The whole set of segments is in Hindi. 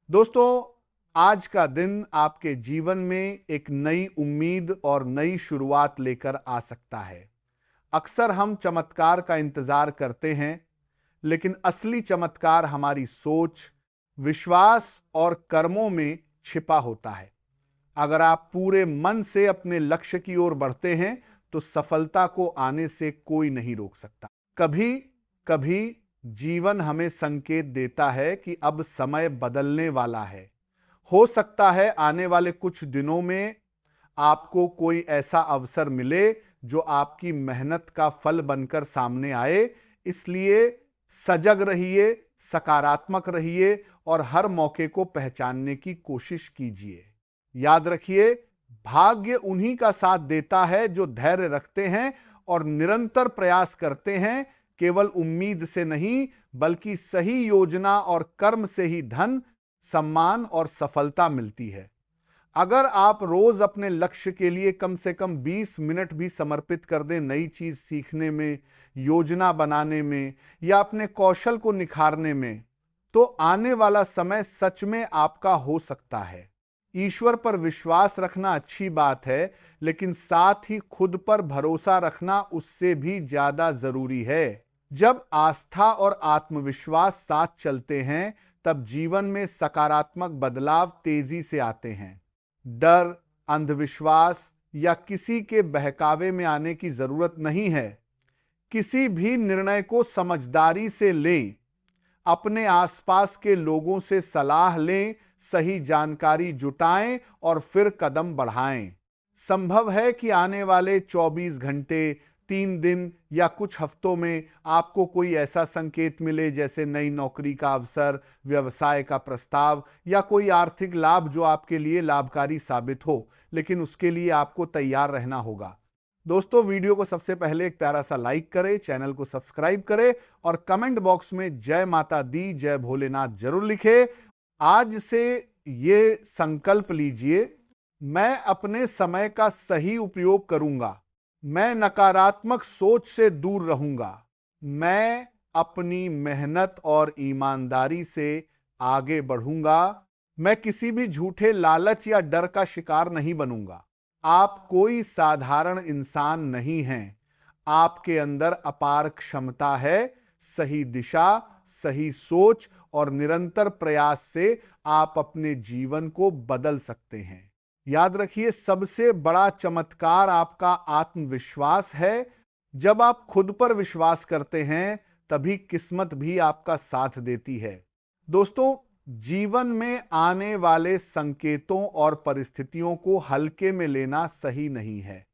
दोस्तों, आज का दिन आपके जीवन में एक नई उम्मीद और नई शुरुआत लेकर आ सकता है। अक्सर हम चमत्कार का इंतजार करते हैं, लेकिन असली चमत्कार हमारी सोच, विश्वास और कर्मों में छिपा होता है। अगर आप पूरे मन से अपने लक्ष्य की ओर बढ़ते हैं, तो सफलता को आने से कोई नहीं रोक सकता। कभी कभी जीवन हमें संकेत देता है कि अब समय बदलने वाला है। हो सकता है आने वाले कुछ दिनों में आपको कोई ऐसा अवसर मिले जो आपकी मेहनत का फल बनकर सामने आए। इसलिए सजग रहिए, सकारात्मक रहिए और हर मौके को पहचानने की कोशिश कीजिए। याद रखिए, भाग्य उन्हीं का साथ देता है जो धैर्य रखते हैं और निरंतर प्रयास करते हैं। केवल उम्मीद से नहीं, बल्कि सही योजना और कर्म से ही धन, सम्मान और सफलता मिलती है। अगर आप रोज अपने लक्ष्य के लिए कम से कम 20 मिनट भी समर्पित कर दें, नई चीज सीखने में, योजना बनाने में या अपने कौशल को निखारने में, तो आने वाला समय सच में आपका हो सकता है। ईश्वर पर विश्वास रखना अच्छी बात है, लेकिन साथ ही खुद पर भरोसा रखना उससे भी ज्यादा जरूरी है। जब आस्था और आत्मविश्वास साथ चलते हैं, तब जीवन में सकारात्मक बदलाव तेजी से आते हैं। डर, अंधविश्वास या किसी के बहकावे में आने की जरूरत नहीं है। किसी भी निर्णय को समझदारी से लें, अपने आसपास के लोगों से सलाह लें, सही जानकारी जुटाएं और फिर कदम बढ़ाएं। संभव है कि आने वाले 24 घंटे, 3 दिन या कुछ हफ्तों में आपको कोई ऐसा संकेत मिले, जैसे नई नौकरी का अवसर, व्यवसाय का प्रस्ताव या कोई आर्थिक लाभ जो आपके लिए लाभकारी साबित हो। लेकिन उसके लिए आपको तैयार रहना होगा। दोस्तों, वीडियो को सबसे पहले एक प्यारा सा लाइक करें, चैनल को सब्सक्राइब करें और कमेंट बॉक्स में जय माता दी, जय भोलेनाथ जरूर लिखें। आज से ये संकल्प लीजिए, मैं अपने समय का सही उपयोग करूंगा। मैं नकारात्मक सोच से दूर रहूंगा। मैं अपनी मेहनत और ईमानदारी से आगे बढ़ूंगा। मैं किसी भी झूठे लालच या डर का शिकार नहीं बनूंगा। आप कोई साधारण इंसान नहीं हैं। आपके अंदर अपार क्षमता है। सही दिशा, सही सोच और निरंतर प्रयास से आप अपने जीवन को बदल सकते हैं। याद रखिए, सबसे बड़ा चमत्कार आपका आत्मविश्वास है। जब आप खुद पर विश्वास करते हैं, तभी किस्मत भी आपका साथ देती है। दोस्तों, जीवन में आने वाले संकेतों और परिस्थितियों को हल्के में लेना सही नहीं है।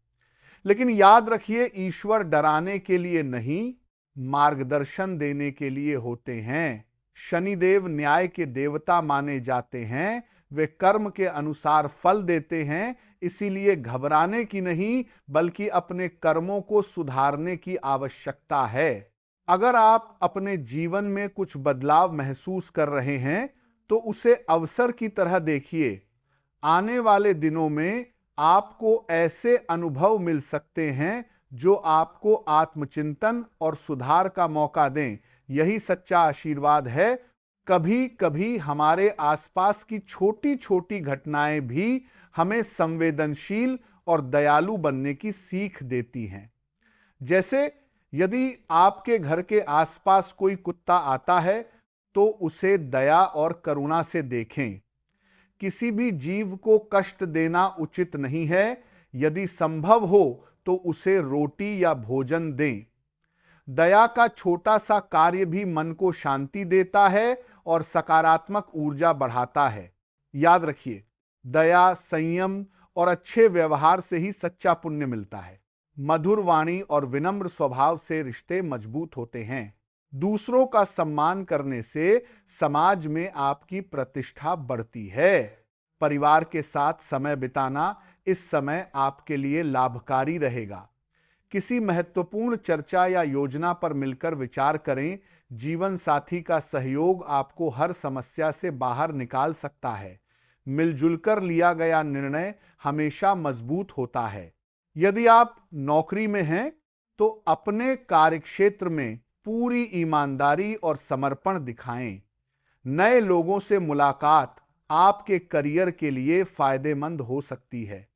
लेकिन याद रखिए, ईश्वर डराने के लिए नहीं, मार्गदर्शन देने के लिए होते हैं। शनिदेव न्याय के देवता माने जाते हैं। वे कर्म के अनुसार फल देते हैं। इसीलिए घबराने की नहीं, बल्कि अपने कर्मों को सुधारने की आवश्यकता है। अगर आप अपने जीवन में कुछ बदलाव महसूस कर रहे हैं, तो उसे अवसर की तरह देखिए। आने वाले दिनों में आपको ऐसे अनुभव मिल सकते हैं जो आपको आत्मचिंतन और सुधार का मौका दें। यही सच्चा आशीर्वाद है। कभी कभी हमारे आसपास की छोटी छोटी घटनाएं भी हमें संवेदनशील और दयालु बनने की सीख देती हैं। जैसे, यदि आपके घर के आसपास कोई कुत्ता आता है, तो उसे दया और करुणा से देखें। किसी भी जीव को कष्ट देना उचित नहीं है। यदि संभव हो तो उसे रोटी या भोजन दें। दया का छोटा सा कार्य भी मन को शांति देता है और सकारात्मक ऊर्जा बढ़ाता है। याद रखिए, दया, संयम और अच्छे व्यवहार से ही सच्चा पुण्य मिलता है। मधुर वाणी और विनम्र स्वभाव से रिश्ते मजबूत होते हैं। दूसरों का सम्मान करने से समाज में आपकी प्रतिष्ठा बढ़ती है। परिवार के साथ समय बिताना इस समय आपके लिए लाभकारी रहेगा। किसी महत्वपूर्ण चर्चा या योजना पर मिलकर विचार करें। जीवन साथी का सहयोग आपको हर समस्या से बाहर निकाल सकता है। मिलजुल कर लिया गया निर्णय हमेशा मजबूत होता है। यदि आप नौकरी में हैं, तो अपने कार्यक्षेत्र में पूरी ईमानदारी और समर्पण दिखाएं। नए लोगों से मुलाकात आपके करियर के लिए फायदेमंद हो सकती है।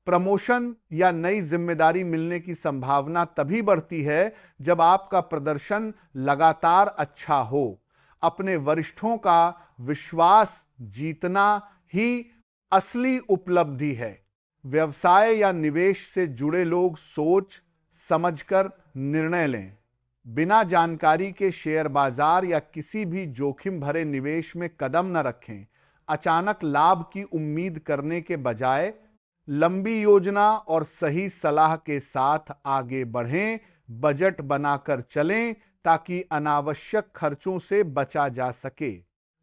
प्रमोशन या नई जिम्मेदारी मिलने की संभावना तभी बढ़ती है जब आपका प्रदर्शन लगातार अच्छा हो। अपने वरिष्ठों का विश्वास जीतना ही असली उपलब्धि है। व्यवसाय या निवेश से जुड़े लोग सोच समझकर निर्णय लें। बिना जानकारी के शेयर बाजार या किसी भी जोखिम भरे निवेश में कदम न रखें। अचानक लाभ की उम्मीद करने के बजाय लंबी योजना और सही सलाह के साथ आगे बढ़ें। बजट बनाकर चलें ताकि अनावश्यक खर्चों से बचा जा सके।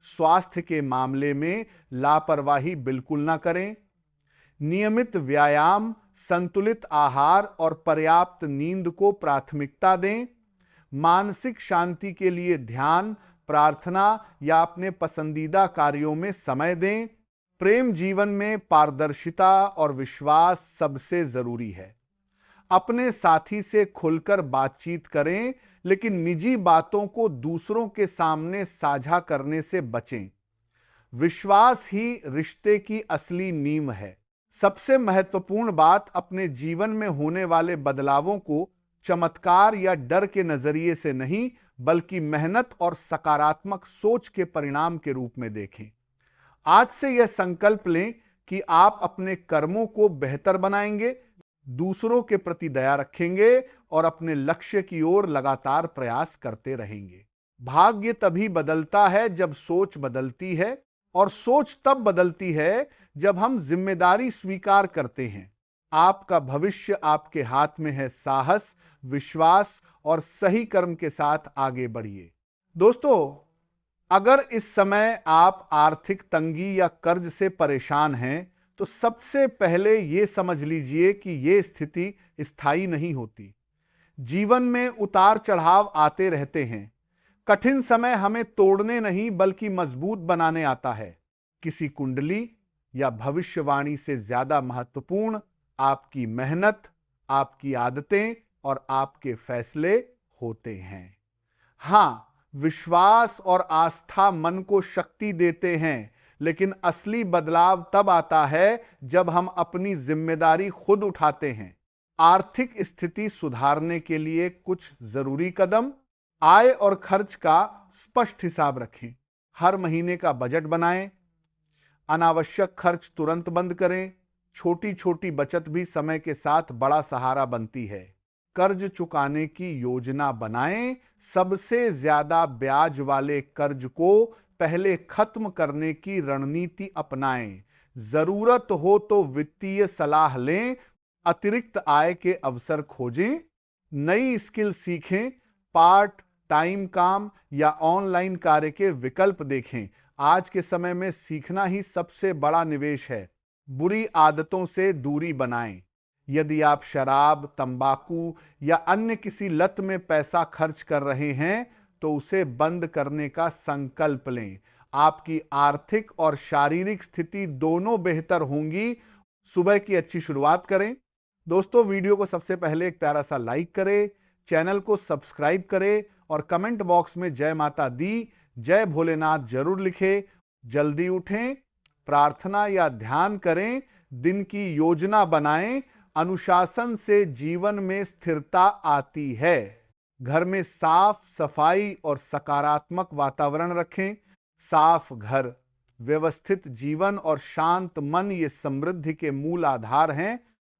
स्वास्थ्य के मामले में लापरवाही बिल्कुल ना करें। नियमित व्यायाम, संतुलित आहार और पर्याप्त नींद को प्राथमिकता दें। मानसिक शांति के लिए ध्यान, प्रार्थना या अपने पसंदीदा कार्यों में समय दें। प्रेम जीवन में पारदर्शिता और विश्वास सबसे जरूरी है। अपने साथी से खुलकर बातचीत करें, लेकिन निजी बातों को दूसरों के सामने साझा करने से बचें। विश्वास ही रिश्ते की असली नींव है। सबसे महत्वपूर्ण बात, अपने जीवन में होने वाले बदलावों को चमत्कार या डर के नजरिए से नहीं, बल्कि मेहनत और सकारात्मक सोच के परिणाम के रूप में देखें। आज से यह संकल्प लें कि आप अपने कर्मों को बेहतर बनाएंगे, दूसरों के प्रति दया रखेंगे और अपने लक्ष्य की ओर लगातार प्रयास करते रहेंगे। भाग्य तभी बदलता है जब सोच बदलती है, और सोच तब बदलती है जब हम जिम्मेदारी स्वीकार करते हैं। आपका भविष्य आपके हाथ में है। साहस, विश्वास और सही कर्म के साथ आगे बढ़िए। दोस्तों, अगर इस समय आप आर्थिक तंगी या कर्ज से परेशान हैं, तो सबसे पहले यह समझ लीजिए कि यह स्थिति स्थायी नहीं होती। जीवन में उतार चढ़ाव आते रहते हैं। कठिन समय हमें तोड़ने नहीं, बल्कि मजबूत बनाने आता है। किसी कुंडली या भविष्यवाणी से ज्यादा महत्वपूर्ण आपकी मेहनत, आपकी आदतें और आपके फैसले होते हैं। हां, विश्वास और आस्था मन को शक्ति देते हैं, लेकिन असली बदलाव तब आता है जब हम अपनी जिम्मेदारी खुद उठाते हैं। आर्थिक स्थिति सुधारने के लिए कुछ जरूरी कदम: आय और खर्च का स्पष्ट हिसाब रखें। हर महीने का बजट बनाएं। अनावश्यक खर्च तुरंत बंद करें। छोटी छोटी बचत भी समय के साथ बड़ा सहारा बनती है। कर्ज चुकाने की योजना बनाएं। सबसे ज्यादा ब्याज वाले कर्ज को पहले खत्म करने की रणनीति अपनाएं। जरूरत हो तो वित्तीय सलाह लें। अतिरिक्त आय के अवसर खोजें। नई स्किल सीखें। पार्ट टाइम काम या ऑनलाइन कार्य के विकल्प देखें। आज के समय में सीखना ही सबसे बड़ा निवेश है। बुरी आदतों से दूरी बनाएं। यदि आप शराब, तंबाकू या अन्य किसी लत में पैसा खर्च कर रहे हैं, तो उसे बंद करने का संकल्प लें। आपकी आर्थिक और शारीरिक स्थिति दोनों बेहतर होंगी। सुबह की अच्छी शुरुआत करें। दोस्तों, वीडियो को सबसे पहले एक प्यारा सा लाइक करें, चैनल को सब्सक्राइब करें और कमेंट बॉक्स में जय माता दी, जय भोलेनाथ जरूर लिखें। जल्दी उठें, प्रार्थना या ध्यान करें, दिन की योजना बनाएं। अनुशासन से जीवन में स्थिरता आती है। घर में साफ सफाई और सकारात्मक वातावरण रखें। साफ घर, व्यवस्थित जीवन और शांत मन ये समृद्धि के मूल आधार हैं।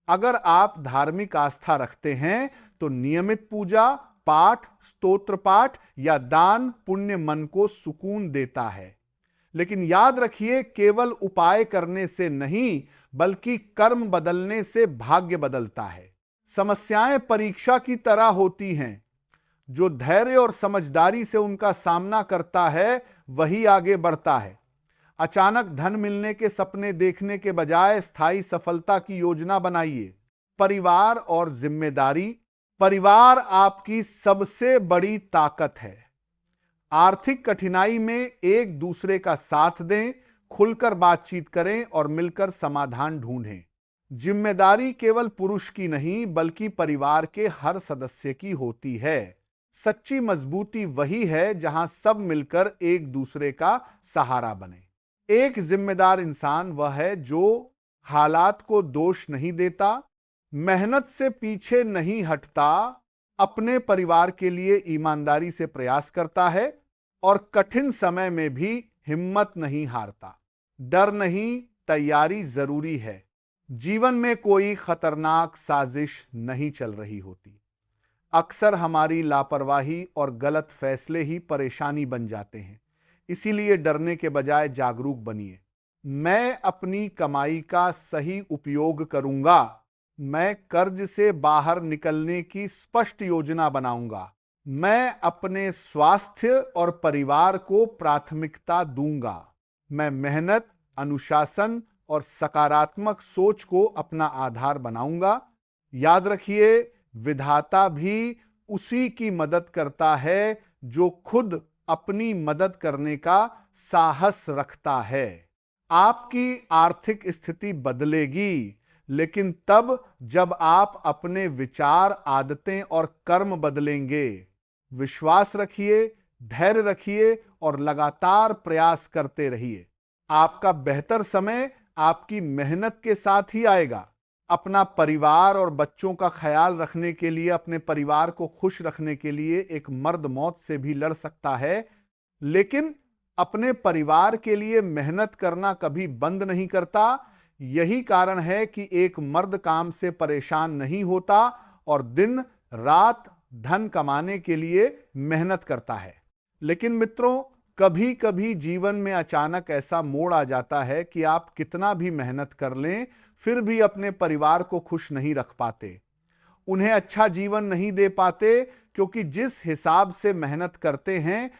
अगर आप धार्मिक आस्था रखते हैं तो नियमित पूजा पाठ, स्तोत्र पाठ या दान पुण्य मन को सुकून देता है। लेकिन याद रखिए, केवल उपाय करने से नहीं, बल्कि कर्म बदलने से भाग्य बदलता है। समस्याएं परीक्षा की तरह होती हैं। जो धैर्य और समझदारी से उनका सामना करता है, वही आगे बढ़ता है। अचानक धन मिलने के सपने देखने के बजाय स्थायी सफलता की योजना बनाइए। परिवार और जिम्मेदारी: परिवार आपकी सबसे बड़ी ताकत है। आर्थिक कठिनाई में एक दूसरे का साथ दें, खुलकर बातचीत करें और मिलकर समाधान ढूंढें। जिम्मेदारी केवल पुरुष की नहीं, बल्कि परिवार के हर सदस्य की होती है। सच्ची मजबूती वही है जहां सब मिलकर एक दूसरे का सहारा बने। एक जिम्मेदार इंसान वह है जो हालात को दोष नहीं देता, मेहनत से पीछे नहीं हटता, अपने परिवार के लिए ईमानदारी से प्रयास करता है और कठिन समय में भी हिम्मत नहीं हारता। डर नहीं, तैयारी जरूरी है। जीवन में कोई खतरनाक साजिश नहीं चल रही होती। अक्सर हमारी लापरवाही और गलत फैसले ही परेशानी बन जाते हैं। इसीलिए डरने के बजाय जागरूक बनिए। मैं अपनी कमाई का सही उपयोग करूंगा। मैं कर्ज से बाहर निकलने की स्पष्ट योजना बनाऊंगा। मैं अपने स्वास्थ्य और परिवार को प्राथमिकता दूंगा। मैं मेहनत, अनुशासन और सकारात्मक सोच को अपना आधार बनाऊंगा। याद रखिए, विधाता भी उसी की मदद करता है जो खुद अपनी मदद करने का साहस रखता है। आपकी आर्थिक स्थिति बदलेगी, लेकिन तब जब आप अपने विचार, आदतें और कर्म बदलेंगे। विश्वास रखिए, धैर्य रखिए और लगातार प्रयास करते रहिए। आपका बेहतर समय आपकी मेहनत के साथ ही आएगा। अपना परिवार और बच्चों का ख्याल रखने के लिए, अपने परिवार को खुश रखने के लिए एक मर्द मौत से भी लड़ सकता है, लेकिन अपने परिवार के लिए मेहनत करना कभी बंद नहीं करता। यही कारण है कि एक मर्द काम से परेशान नहीं होता और दिन रात धन कमाने के लिए मेहनत करता है। लेकिन मित्रों, कभी कभी जीवन में अचानक ऐसा मोड़ आ जाता है कि आप कितना भी मेहनत कर लें, फिर भी अपने परिवार को खुश नहीं रख पाते, उन्हें अच्छा जीवन नहीं दे पाते, क्योंकि जिस हिसाब से मेहनत करते हैं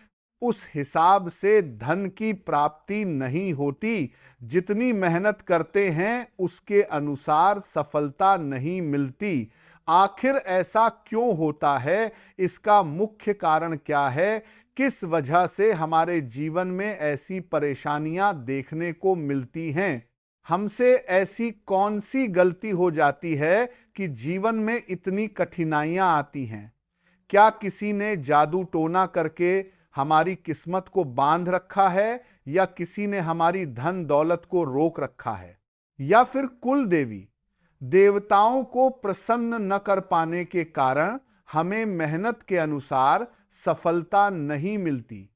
उस हिसाब से धन की प्राप्ति नहीं होती। जितनी मेहनत करते हैं उसके अनुसार सफलता नहीं मिलती। आखिर ऐसा क्यों होता है? इसका मुख्य कारण क्या है? किस वजह से हमारे जीवन में ऐसी परेशानियां देखने को मिलती हैं? हमसे ऐसी कौन सी गलती हो जाती है कि जीवन में इतनी कठिनाइयां आती हैं? क्या किसी ने जादू टोना करके हमारी किस्मत को बांध रखा है, या किसी ने हमारी धन दौलत को रोक रखा है, या फिर कुल देवी देवताओं को प्रसन्न न कर पाने के कारण हमें मेहनत के अनुसार सफलता नहीं मिलती?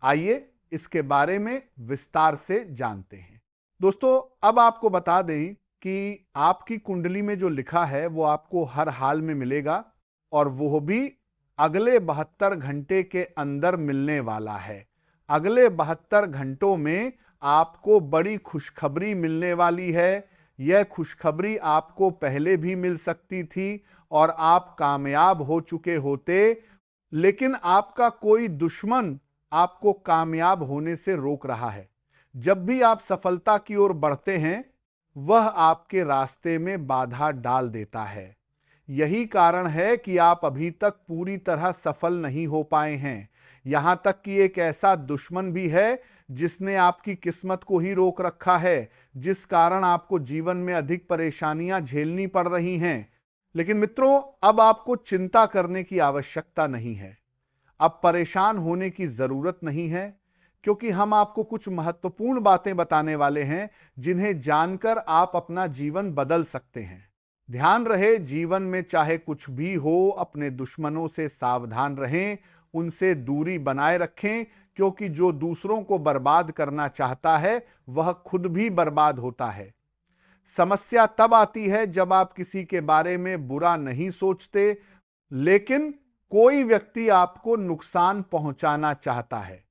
आइए इसके बारे में विस्तार से जानते हैं। दोस्तों, अब आपको बता दें कि आपकी कुंडली में जो लिखा है वो आपको हर हाल में मिलेगा, और वो भी अगले 72 घंटे के अंदर मिलने वाला है। अगले 72 घंटों में आपको बड़ी खुशखबरी मिलने वाली है। यह खुशखबरी आपको पहले भी मिल सकती थी और आप कामयाब हो चुके होते, लेकिन आपका कोई दुश्मन आपको कामयाब होने से रोक रहा है। जब भी आप सफलता की ओर बढ़ते हैं, वह आपके रास्ते में बाधा डाल देता है। यही कारण है कि आप अभी तक पूरी तरह सफल नहीं हो पाए हैं। यहां तक कि एक ऐसा दुश्मन भी है जिसने आपकी किस्मत को ही रोक रखा है, जिस कारण आपको जीवन में अधिक परेशानियां झेलनी पड़ रही हैं। लेकिन मित्रों, अब आपको चिंता करने की आवश्यकता नहीं है। अब परेशान होने की जरूरत नहीं है, क्योंकि हम आपको कुछ महत्वपूर्ण बातें बताने वाले हैं जिन्हें जानकर आप अपना जीवन बदल सकते हैं। ध्यान रहे, जीवन में चाहे कुछ भी हो, अपने दुश्मनों से सावधान रहें, उनसे दूरी बनाए रखें, क्योंकि जो दूसरों को बर्बाद करना चाहता है वह खुद भी बर्बाद होता है। समस्या तब आती है जब आप किसी के बारे में बुरा नहीं सोचते, लेकिन कोई व्यक्ति आपको नुकसान पहुंचाना चाहता है।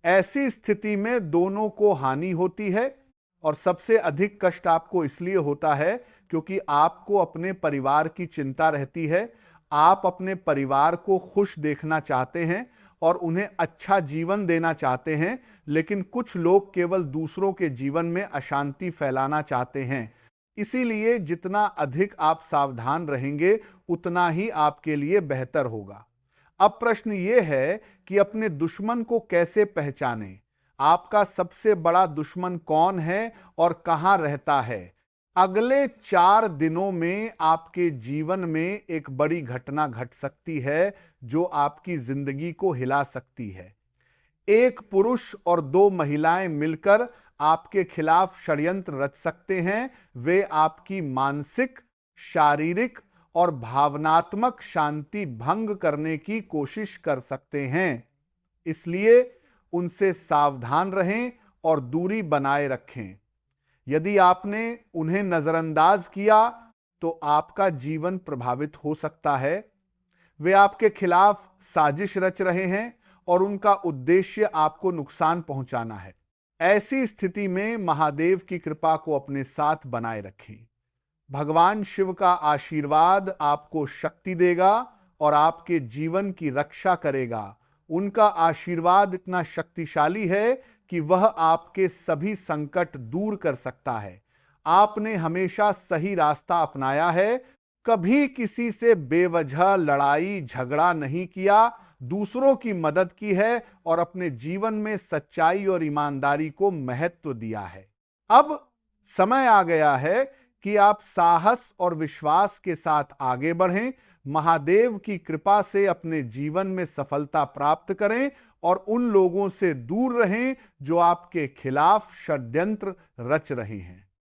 ऐसी स्थिति में दोनों को हानि होती है, और सबसे अधिक कष्ट आपको इसलिए होता है क्योंकि आपको अपने परिवार की चिंता रहती है। आप अपने परिवार को खुश देखना चाहते हैं और उन्हें अच्छा जीवन देना चाहते हैं, लेकिन कुछ लोग केवल दूसरों के जीवन में अशांति फैलाना चाहते हैं। इसीलिए जितना अधिक आप सावधान रहेंगे, उतना ही आपके लिए बेहतर होगा। अब प्रश्न यह है कि अपने दुश्मन को कैसे पहचानें? आपका सबसे बड़ा दुश्मन कौन है और कहां रहता है? अगले 4 दिनों में आपके जीवन में एक बड़ी घटना घट सकती है जो आपकी जिंदगी को हिला सकती है। एक पुरुष और दो महिलाएं मिलकर आपके खिलाफ षड्यंत्र रच सकते हैं। वे आपकी मानसिक, शारीरिक और भावनात्मक शांति भंग करने की कोशिश कर सकते हैं। इसलिए उनसे सावधान रहें और दूरी बनाए रखें। यदि आपने उन्हें नजरअंदाज किया तो आपका जीवन प्रभावित हो सकता है। वे आपके खिलाफ साजिश रच रहे हैं और उनका उद्देश्य आपको नुकसान पहुंचाना है। ऐसी स्थिति में महादेव की कृपा को अपने साथ बनाए रखें। भगवान शिव का आशीर्वाद आपको शक्ति देगा और आपके जीवन की रक्षा करेगा। उनका आशीर्वाद इतना शक्तिशाली है कि वह आपके सभी संकट दूर कर सकता है। आपने हमेशा सही रास्ता अपनाया है, कभी किसी से बेवजह लड़ाई झगड़ा नहीं किया, दूसरों की मदद की है और अपने जीवन में सच्चाई और ईमानदारी को महत्व दिया है। अब समय आ गया है कि आप साहस और विश्वास के साथ आगे बढ़ें, महादेव की कृपा से अपने जीवन में सफलता प्राप्त करें और उन लोगों से दूर रहें जो आपके खिलाफ षड्यंत्र रच रहे हैं।